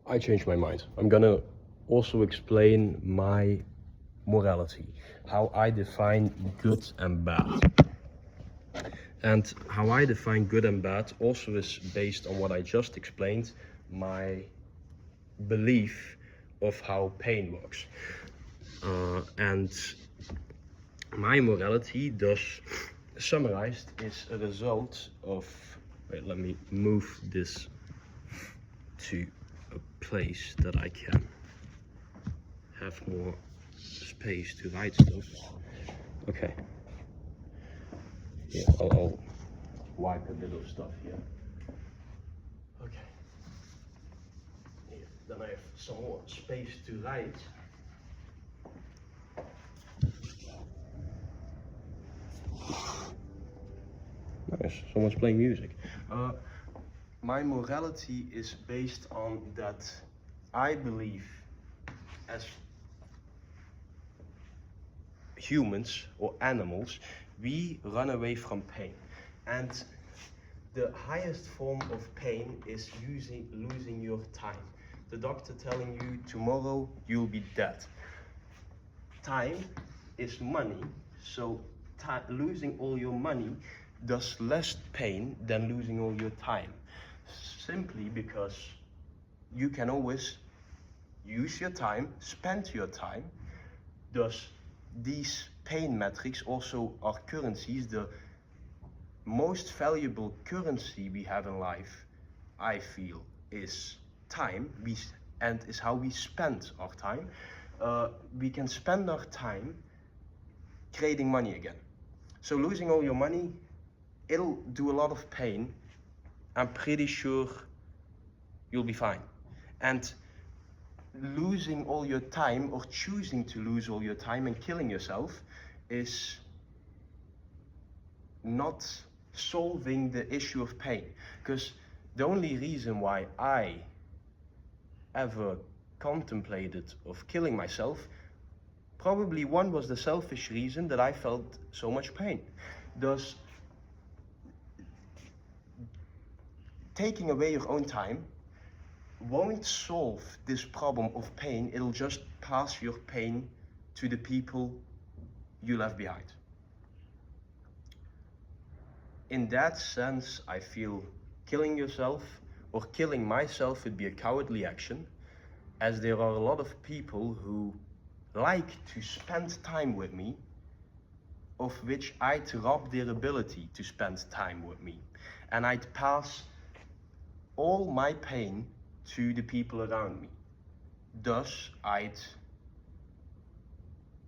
I changed my mind. I'm gonna also explain my morality, how I define good and bad. And how I define good and bad also is based on what I just explained, my belief of how pain works. And my morality, thus summarized, is a result of, wait, let me move this to a place that I can have more space to write stuff. Okay. Yeah, I'll wipe a bit of stuff here. Okay. Here, then I have some more space to write. Nice, someone's playing music. My morality is based on that I believe as humans or animals, we run away from pain. And the highest form of pain is losing your time. The doctor telling you tomorrow you'll be dead. Time is money, so losing all your money does less pain than losing all your time. Simply because you can always use your time, spend your time. Thus, these pain metrics also are currencies. The most valuable currency we have in life, I feel, is time, and is how we spend our time. We can spend our time creating money again. So losing all your money, it'll do a lot of pain. I'm pretty sure you'll be fine. And losing all your time, or choosing to lose all your time and killing yourself, is not solving the issue of pain. Because the only reason why I ever contemplated of killing myself, probably one was the selfish reason that I felt so much pain. Thus, taking away your own time won't solve this problem of pain. It'll just pass your pain to the people you left behind. In that sense, I feel killing yourself or killing myself would be a cowardly action, as there are a lot of people who like to spend time with me, of which I'd rob their ability to spend time with me. And I'd pass all my pain to the people around me. Thus, I'd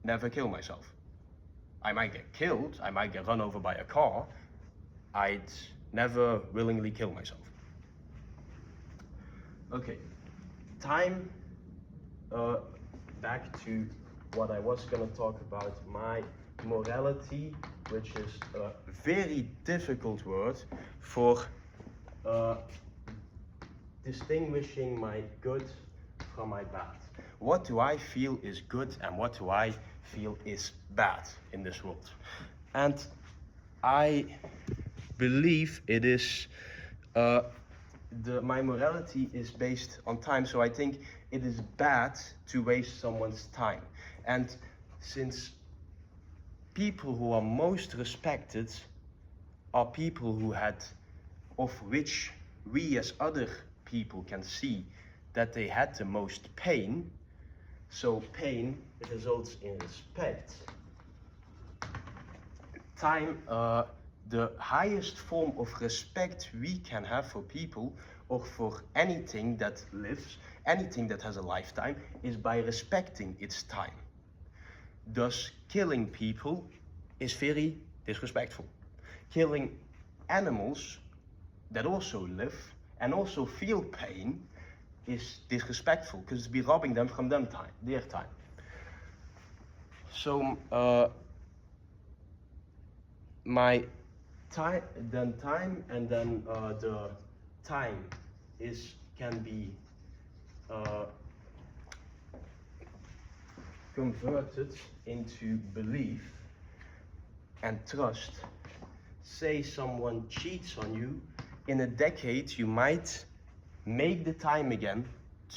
never kill myself. I might get killed, I might get run over by a car. I'd never willingly kill myself. Okay, time, back to what I was gonna talk about, my morality, which is a very difficult word for distinguishing my good from my bad. What do I feel is good and what do I feel is bad in this world? And I believe it is, my morality is based on time, so I think it is bad to waste someone's time. And since people who are most respected are people who had, of which we as other people can see that they had the most pain, so pain results in respect. Time, the highest form of respect we can have for people or for anything that lives, anything that has a lifetime, is by respecting its time. Thus, killing people is very disrespectful. Killing animals that also live and also feel pain is disrespectful, because it's be robbing them from their time. So my time, then time, and then the time can be converted into belief and trust. Say someone cheats on you, in a decade you might make the time again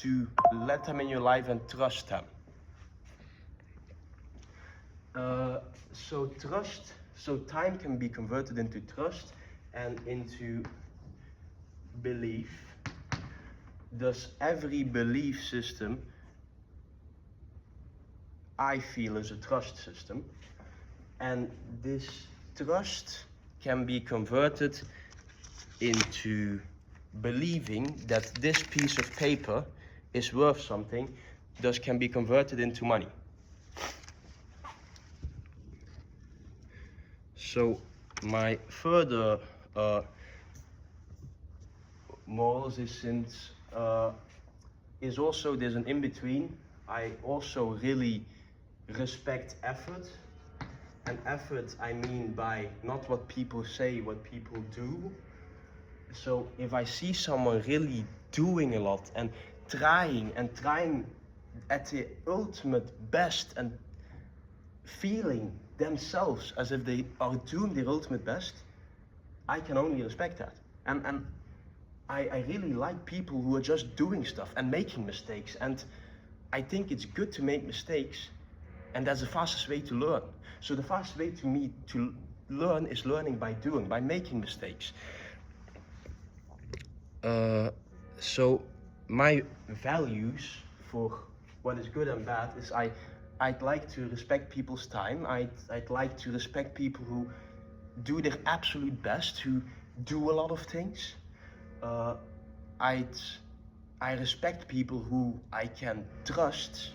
to let them in your life and trust them. So time can be converted into trust and into belief. Thus, every belief system I feel is a trust system, and this trust can be converted into believing that this piece of paper is worth something, thus can be converted into money. So my further morals is also there's an in-between. I also really respect effort. And effort I mean by not what people say, what people do. So if I see someone really doing a lot and trying at the ultimate best and feeling themselves as if they are doing their ultimate best, I can only respect that. And I really like people who are just doing stuff and making mistakes. And I think it's good to make mistakes, and that's the fastest way to learn. So the fastest way to me to learn is learning by doing, by making mistakes. So my values for what is good and bad is I'd like to respect people's time. I'd like to respect people who do their absolute best, who do a lot of things. I respect people who I can trust,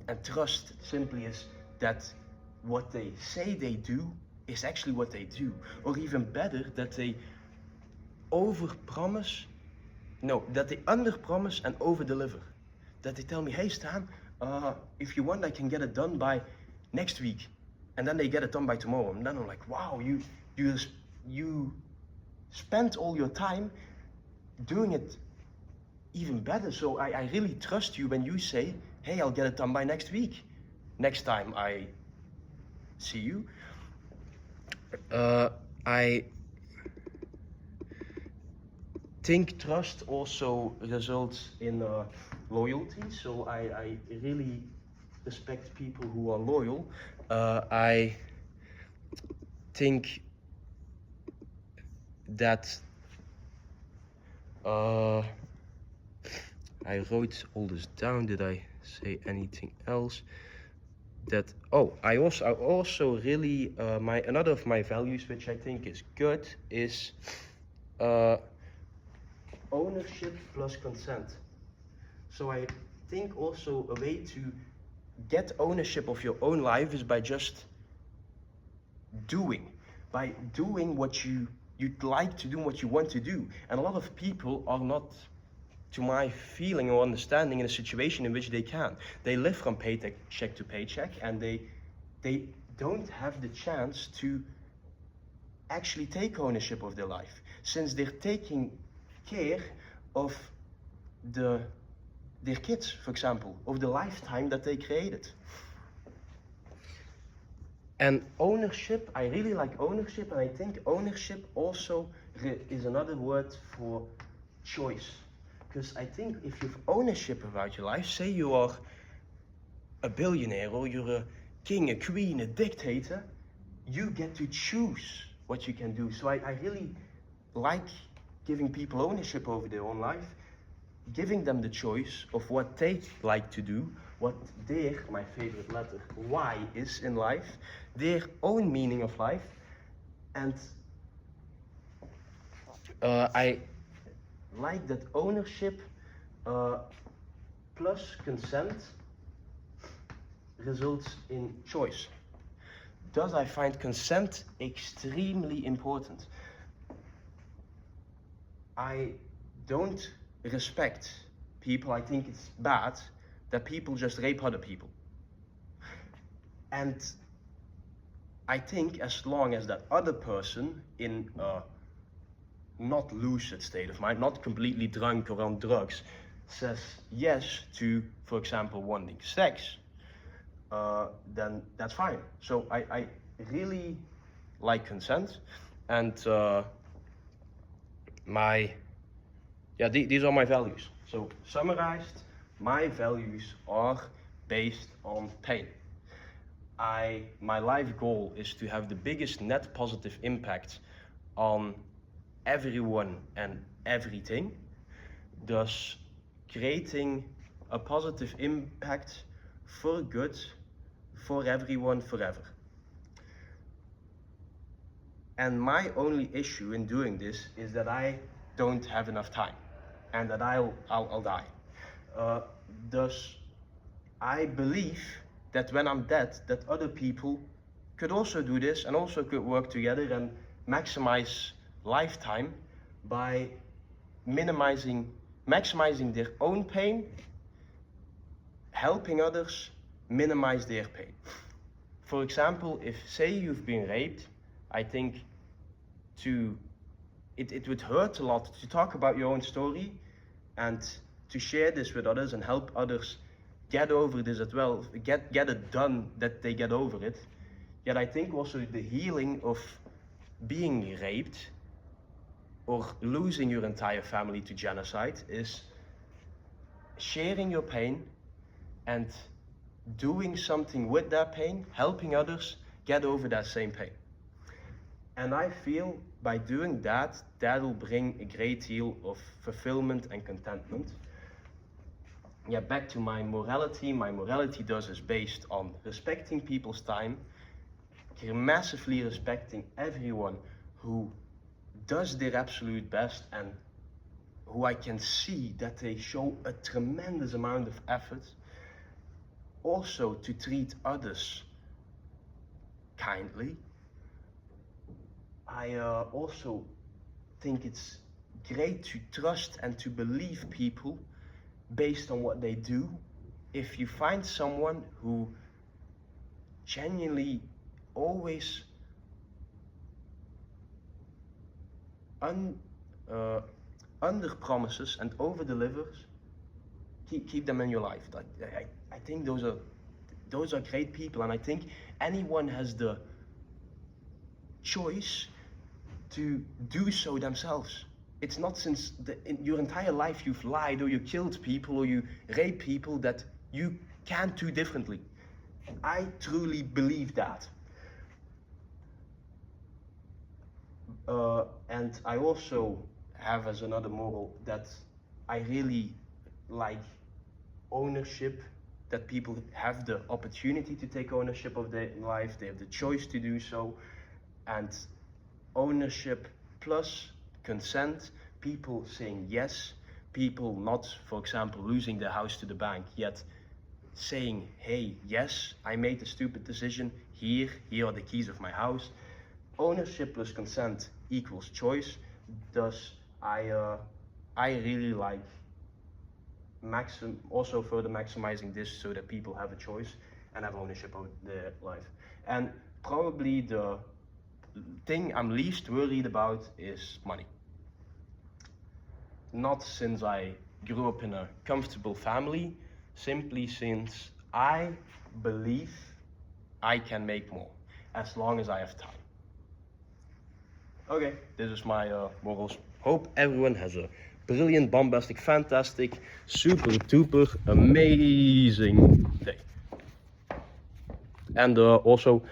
and trust simply is that what they say they do is actually what they do. Or even better, that they that they under-promise and over-deliver. That they tell me, hey Stan, if you want I can get it done by next week. And then they get it done by tomorrow. And then I'm like, wow, you spent all your time doing it even better. So I really trust you when you say, hey, I'll get it done by next week. Next time I see you. I think trust also results in loyalty. So I really respect people who are loyal. I think that I wrote all this down. Did I say anything else? I also really another of my values, which I think is good, is ownership plus consent. So I think also a way to get ownership of your own life is by just doing what you'd like to do, what you want to do. And a lot of people are not, to my feeling or understanding, in a situation in which they can. They live from paycheck to paycheck, and they don't have the chance to actually take ownership of their life, since they're taking care of their kids, for example, of the lifetime that they created. And ownership, I really like ownership, and I think ownership also is another word for choice. Because I think if you have ownership about your life, say you are a billionaire or you're a king, a queen, a dictator, you get to choose what you can do. So I really like giving people ownership over their own life, giving them the choice of what they like to do, what my favorite letter, Y, is in life, their own meaning of life. And I like that ownership plus consent results in choice. Thus, I find consent extremely important. I don't respect people. I think it's bad that people just rape other people. And I think as long as that other person in a not lucid state of mind, not completely drunk or on drugs, says yes to, for example, wanting sex, then that's fine. So I really like consent, and my yeah, these are my values. So summarized, my values are based on pain. My life goal is to have the biggest net positive impact on everyone and everything, thus creating a positive impact for good for everyone forever. And my only issue in doing this is that I don't have enough time and that I'll die. Thus, I believe that when I'm dead, that other people could also do this and also could work together and maximize lifetime by maximizing their own pain, helping others minimize their pain. For example, if say you've been raped, I think it would hurt a lot to talk about your own story and to share this with others and help others get over this as well, get it done, that they get over it. Yet I think also the healing of being raped or losing your entire family to genocide is sharing your pain and doing something with that pain, helping others get over that same pain. And I feel by doing that, that'll bring a great deal of fulfillment and contentment. Yeah, back to my morality. My morality thus is based on respecting people's time, massively respecting everyone who does their absolute best and who I can see that they show a tremendous amount of effort. Also to treat others kindly. I also think it's great to trust and to believe people based on what they do. If you find someone who genuinely always under promises and over delivers, keep them in your life. I think those are great people, and I think anyone has the choice to do so themselves. It's not since in your entire life you've lied or you killed people or you raped people that you can't do differently. I truly believe that. And I also have as another moral that I really like ownership, that people have the opportunity to take ownership of their life, they have the choice to do so, and ownership plus consent, people saying yes, people not, for example, losing their house to the bank, yet saying, hey, yes, I made a stupid decision, here are the keys of my house. Ownership plus consent equals choice. Thus, I really like also further maximizing this so that people have a choice and have ownership of their life. And probably the thing I'm least worried about is money. Not since I grew up in a comfortable family, simply since I believe I can make more as long as I have time. Okay, this is my morals. Hope everyone has a brilliant, bombastic, fantastic, super duper amazing day. And also,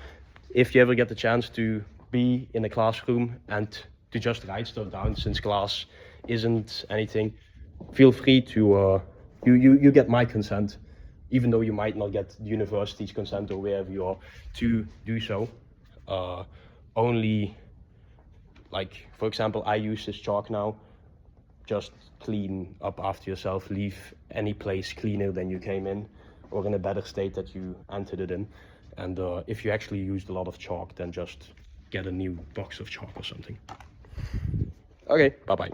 if you ever get the chance to be in a classroom and to just write stuff down, since class isn't anything, feel free to, you get my consent, even though you might not get the university's consent or wherever you are, to do so. Only, like, for example, I use this chalk now. Just clean up after yourself, leave any place cleaner than you came in, or in a better state that you entered it in. And if you actually used a lot of chalk, then just get a new box of chalk or something. Okay, bye-bye.